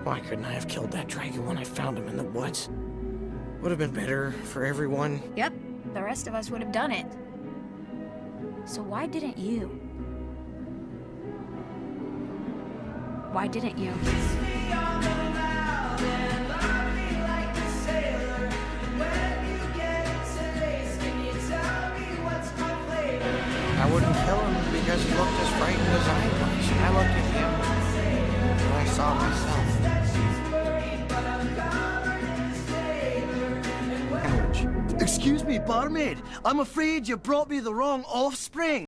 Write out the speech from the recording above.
Why couldn't I have killed that dragon when I found him in the woods? Would have been better for everyone. Yep, the rest of us would have done it. So why didn't you? Why didn't you? I wouldn't kill him because he looked as frightened as I was. I looked at him and I saw myself. Excuse me, barmaid. I'm afraid you brought me the wrong offspring.